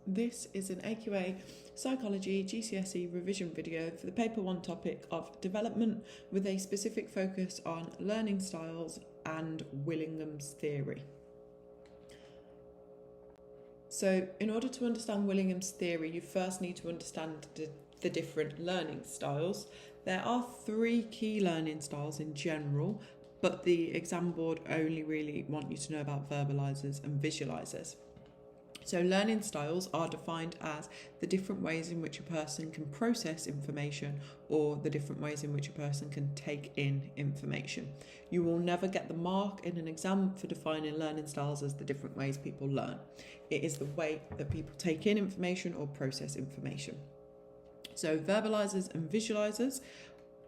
This is an AQA Psychology GCSE revision video for the paper 1 topic of development with a specific focus on learning styles and Willingham's theory. So in order to understand Willingham's theory, you first need to understand the different learning styles. There are 3 key learning styles in general, but the exam board only really want you to know about verbalizers and visualizers. So learning styles are defined as the different ways in which a person can process information or the different ways in which a person can take in information. You will never get the mark in an exam for defining learning styles as the different ways people learn. It is the way that people take in information or process information. So verbalizers and visualizers.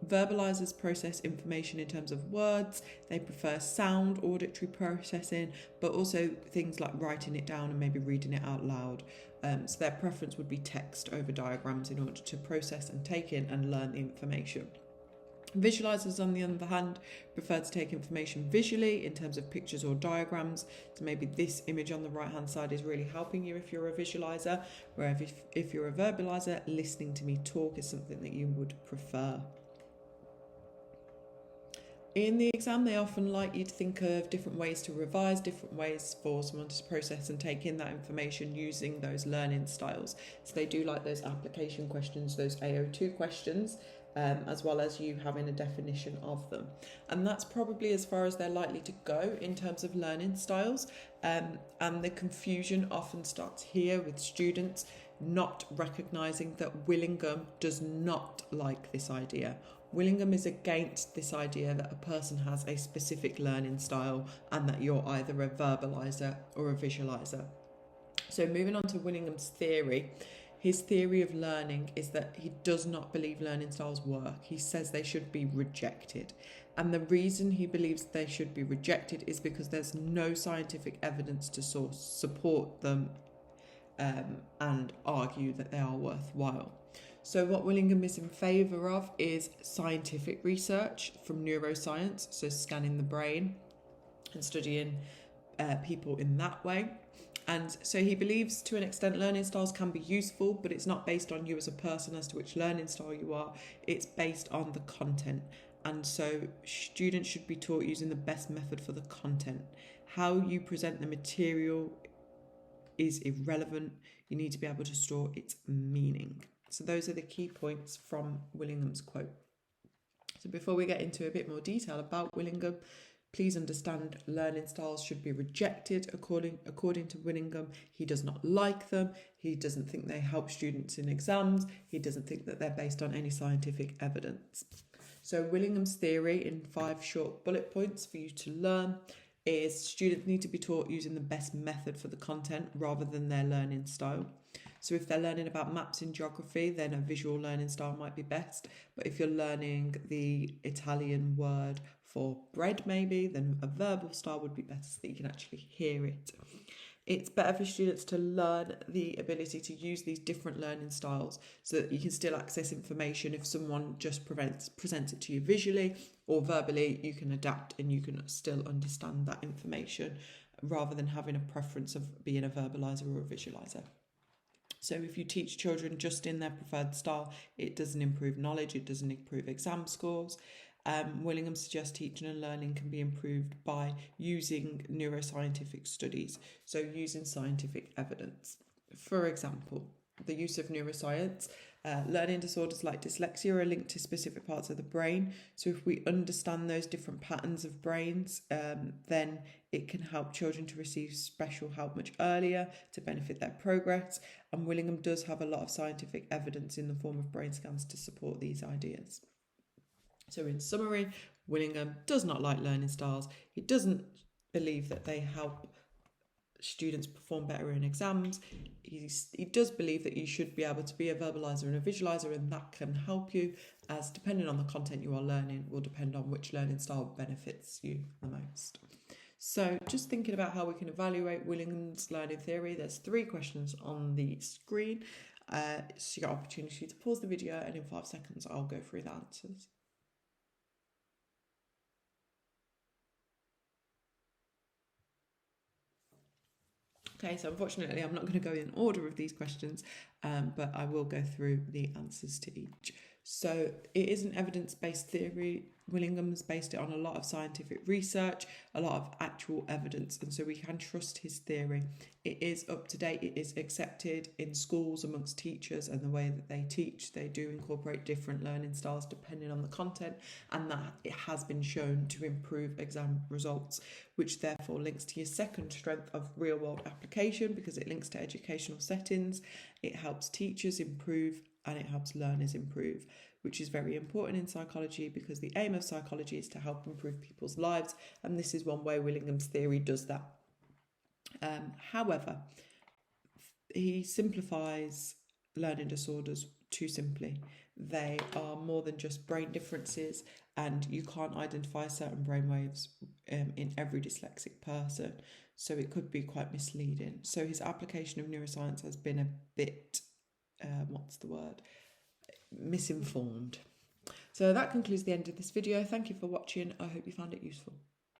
Verbalizers process information in terms of words. They prefer sound, auditory processing, but also things like writing it down and maybe reading it out loud. So their preference would be text over diagrams in order to process and take in and learn the information. Visualizers, on the other hand, prefer to take information visually in terms of pictures or diagrams. So maybe this image on the right hand side is really helping you if you're a visualizer, whereas if you're a verbalizer, listening to me talk is something that you would prefer. In the exam, they often like you to think of different ways to revise, different ways for someone to process and take in that information using those learning styles. So they do like those application questions, those AO2 questions, as well as you having a definition of them. And that's probably as far as they're likely to go in terms of learning styles. And the confusion often starts here with students not recognising that Willingham does not like this idea. Willingham is against this idea that a person has a specific learning style and that you're either a verbalizer or a visualizer. So moving on to Willingham's theory, his theory of learning is that he does not believe learning styles work. He says they should be rejected. And the reason he believes they should be rejected is because there's no scientific evidence to support them and argue that they are worthwhile. So what Willingham is in favour of is scientific research from neuroscience, so scanning the brain and studying people in that way. And so he believes to an extent learning styles can be useful, but it's not based on you as a person as to which learning style you are. It's based on the content. And so students should be taught using the best method for the content. How you present the material is irrelevant. You need to be able to store its meaning. So those are the key points from Willingham's quote. So before we get into a bit more detail about Willingham, please understand learning styles should be rejected according to Willingham. He does not like them. He doesn't think they help students in exams. He doesn't think that they're based on any scientific evidence. So Willingham's theory in 5 short bullet points for you to learn is students need to be taught using the best method for the content rather than their learning style. So if they're learning about maps in geography, then a visual learning style might be best. But if you're learning the Italian word for bread maybe, then a verbal style would be better so that you can actually hear it. It's better for students to learn the ability to use these different learning styles so that you can still access information. If someone just presents it to you visually or verbally, you can adapt and you can still understand that information rather than having a preference of being a verbalizer or a visualizer. So if you teach children just in their preferred style, it doesn't improve knowledge, it doesn't improve exam scores. Willingham suggests teaching and learning can be improved by using neuroscientific studies, so using scientific evidence. For example, the use of neuroscience, learning disorders like dyslexia are linked to specific parts of the brain. So if we understand those different patterns of brains, then it can help children to receive special help much earlier to benefit their progress. And Willingham does have a lot of scientific evidence in the form of brain scans to support these ideas. So in summary, Willingham does not like learning styles. He doesn't believe that they help students perform better in exams. He does believe that you should be able to be a verbalizer and a visualizer, and that can help you, as depending on the content you are learning will depend on which learning style benefits you the most. So just thinking about how we can evaluate Willingham's learning theory, there's 3 questions on the screen. So you get an opportunity to pause the video, and in 5 seconds I'll go through the answers. Okay, so unfortunately I'm not going to go in order of these questions, but I will go through the answers to each. So it is an evidence-based theory. Willingham's based it on a lot of scientific research, a lot of actual evidence, and so we can trust his theory. It is up to date, it is accepted in schools amongst teachers, and the way that they teach, they do incorporate different learning styles depending on the content, and that it has been shown to improve exam results, which therefore links to your second strength of real-world application, because it links to educational settings, it helps teachers improve, and it helps learners improve, which is very important in psychology, because the aim of psychology is to help improve people's lives, and this is one way Willingham's theory does that. However, he simplifies learning disorders too simply. They are more than just brain differences, and you can't identify certain brainwaves in every dyslexic person, so it could be quite misleading. So his application of neuroscience has been a bit, misinformed. So that concludes the end of this video. Thank you for watching. I hope you found it useful.